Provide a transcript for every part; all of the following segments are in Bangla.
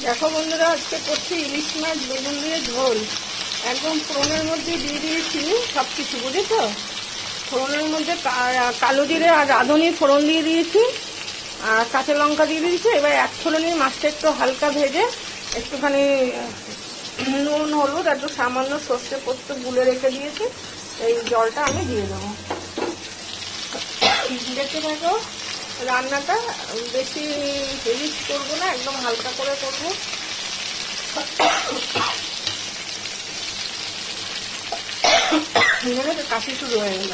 দেখো বন্ধুরা, আজকে করছি ইলিশ মাছ বেগুন দিয়ে ঝোল। একদম ফোড়নের মধ্যে দিয়ে দিয়েছি সব কিছু, বুঝেছো? ফোড়নের মধ্যে কালো জিরে আর রাঁধুনি ফোড়ন দিয়ে দিয়েছি, আর কাঁচা লঙ্কা দিয়ে দিয়েছি। এবার এক ফোড়নে মাছটা একটু হালকা ভেজে একটুখানি নুন হলুদ একটু সামান্য সর্ষে পোস্ত গুলে রেখে দিয়েছি। এই জলটা আমি দিয়ে দেবো। দেখতে থাকো, রান্নাটা বেশি হেভি করবো না, একদম হালকা করে করবো। কাশি শুরু হয়ে গেল।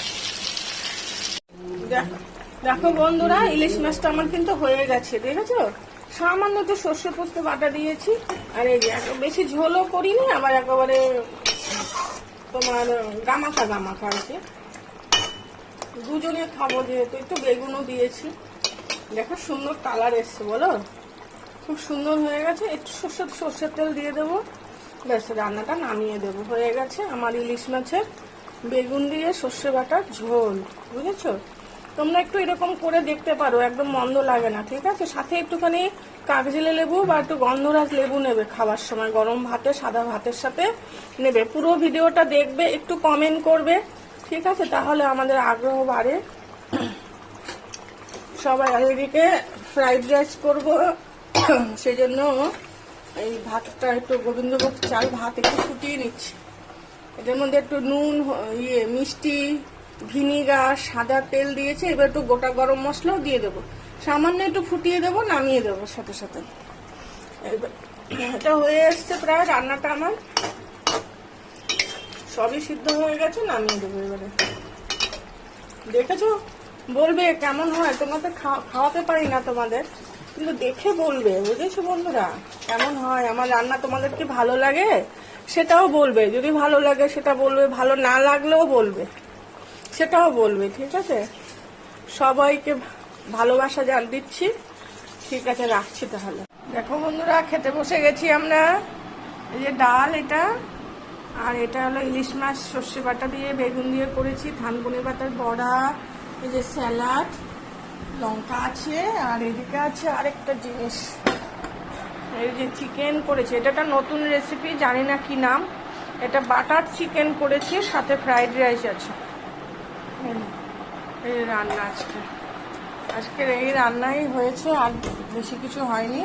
দেখো বন্ধুরা, ইলিশ মাছটা আমার কিন্তু হয়ে গেছে, দেখেছো? সামান্য একটু সর্ষে পোস্ত বাটা দিয়েছি। আর এই যে বেশি ঝোলও করিনি, আবার একেবারে তোমার গামাখা গামাখা আর কি। দুজনে খাবো যেহেতু, একটু বেগুনও দিয়েছি। দেখো সুন্দর কালার এসছে, বলো? খুব সুন্দর হয়ে গেছে। একটু সর্ষের তেল দিয়ে দেবো, ব্যাস রান্নাটা নামিয়ে দেবো। হয়ে গেছে আমার ইলিশ মাছের বেগুন দিয়ে সর্ষে বাটার ঝোল, বুঝেছো? তোমরা একটু এরকম করে দেখতে পারো, একদম মন্দ লাগে না, ঠিক আছে? সাথে একটুখানি কাগজেলে লেবু বা একটু গন্ধরাজ লেবু নেবে খাবার সময়, গরম ভাতে সাদা ভাতের সাথে নেবে। পুরো ভিডিওটা দেখবে, একটু কমেন্ট করবে, ঠিক আছে? তাহলে আমাদের আগ্রহ বাড়ে। সবাই এদিকে ফ্রাইড রাইস করবো, সেই জন্য এই ভাতটা একটু গোবিন্দভোগ চাল ভাত একটু ফুটিয়ে নিচ্ছি। এটার মধ্যে একটু নুন, মিষ্টি, ভিনিগার, সাদা তেল দিয়েছে। এবার একটু গোটা গরম মশলাও দিয়ে দেবো, সামান্য একটু ফুটিয়ে দেবো, নামিয়ে দেবো সাথে সাথে। এটা হয়ে এসছে প্রায়, রান্নাটা আমার সবই সিদ্ধ হয়ে গেছে, নামিয়ে দেবো এবারে। দেখেছো? বলবে কেমন হয়। তোমাদের খাওয়াতে পারি না তোমাদের, কিন্তু দেখে বলবে, বুঝেছো বন্ধুরা? কেমন হয় আমার রান্না, তোমাদের কি ভালো লাগে সেটাও বলবে। যদি ভালো লাগে সেটা বলবে, ভালো না লাগলেও বলবে, সেটাও বলবে, ঠিক আছে? সবাইকে ভালোবাসা দিচ্ছি, ঠিক আছে? রাখছি তাহলে। দেখো বন্ধুরা, খেতে বসে গেছি আমরা। এই যে ডাল এটা, আর এটা হলো ইলিশ মাছ সর্ষে বাটা দিয়ে বেগুন দিয়ে করেছি, ধানকুনি পাতার বড়া, এই যে স্যালাড, লঙ্কা আছে, আর এদিকে আছে আরেকটা জিনিস, এই যে চিকেন করেছি। এটা একটা নতুন রেসিপি, জানি না কি নাম। এটা বাটার চিকেন করেছি, সাথে ফ্রাইড রাইস আছে। এই রান্না আজকের এই রান্নাই হয়েছে, আর বেশি কিছু হয়নি,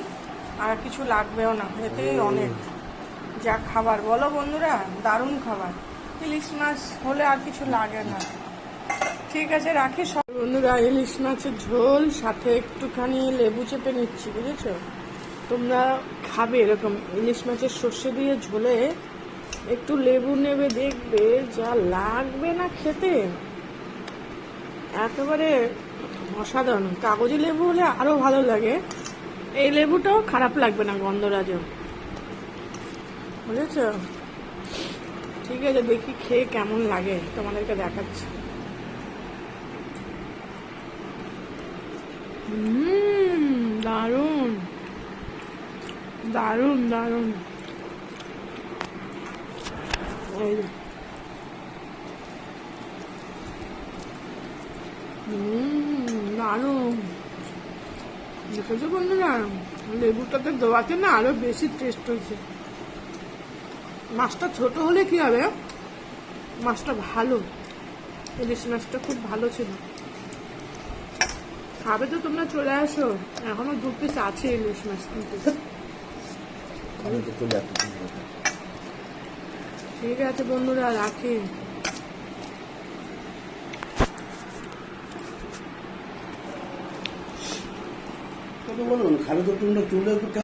আর কিছু লাগবেও না, এতেই অনেক। যা খাবার বলো বন্ধুরা, দারুণ খাবার। ইলিশ মাছ হলে আর কিছু লাগে না। ঠিক আছে, রাখি সব বন্ধুরা। ইলিশ মাছের ঝোল সাথে একটুখানি লেবু চেপে নিচ্ছি, বুঝেছো? তোমরা খাবে এরকম ইলিশ মাছের সর্ষে দিয়ে ঝোলে একটু লেবু নেবে, দেখবে যা লাগবে না খেতে, একেবারে অসাধারণ। কাগজি লেবু হলে আরো ভালো লাগে, এই লেবুটাও খারাপ লাগবে না, গন্ধরাজও, বুঝেছো? ঠিক আছে, দেখি খেয়ে কেমন লাগে, তোমাদেরকে দেখাচ্ছি। দারুণ দারুণ দারুণ। দারুণ। দেখেছো বন্ধুরা, লেবুটাতে দেওয়াতে না আরো বেশি টেস্ট হয়েছে। মাছটা ছোট হলে কি হবে, মাছটা ভালো, ইলিশ মাছটা খুব ভালো ছিল। খাবে তো তোমরা চলে আসো, এখনো 2 পিস আছে ইলিশ মাছ কিন্তু। ঠিক আছে বন্ধুরা, রাখি। বলুন খাবে তো তোমরা তুলে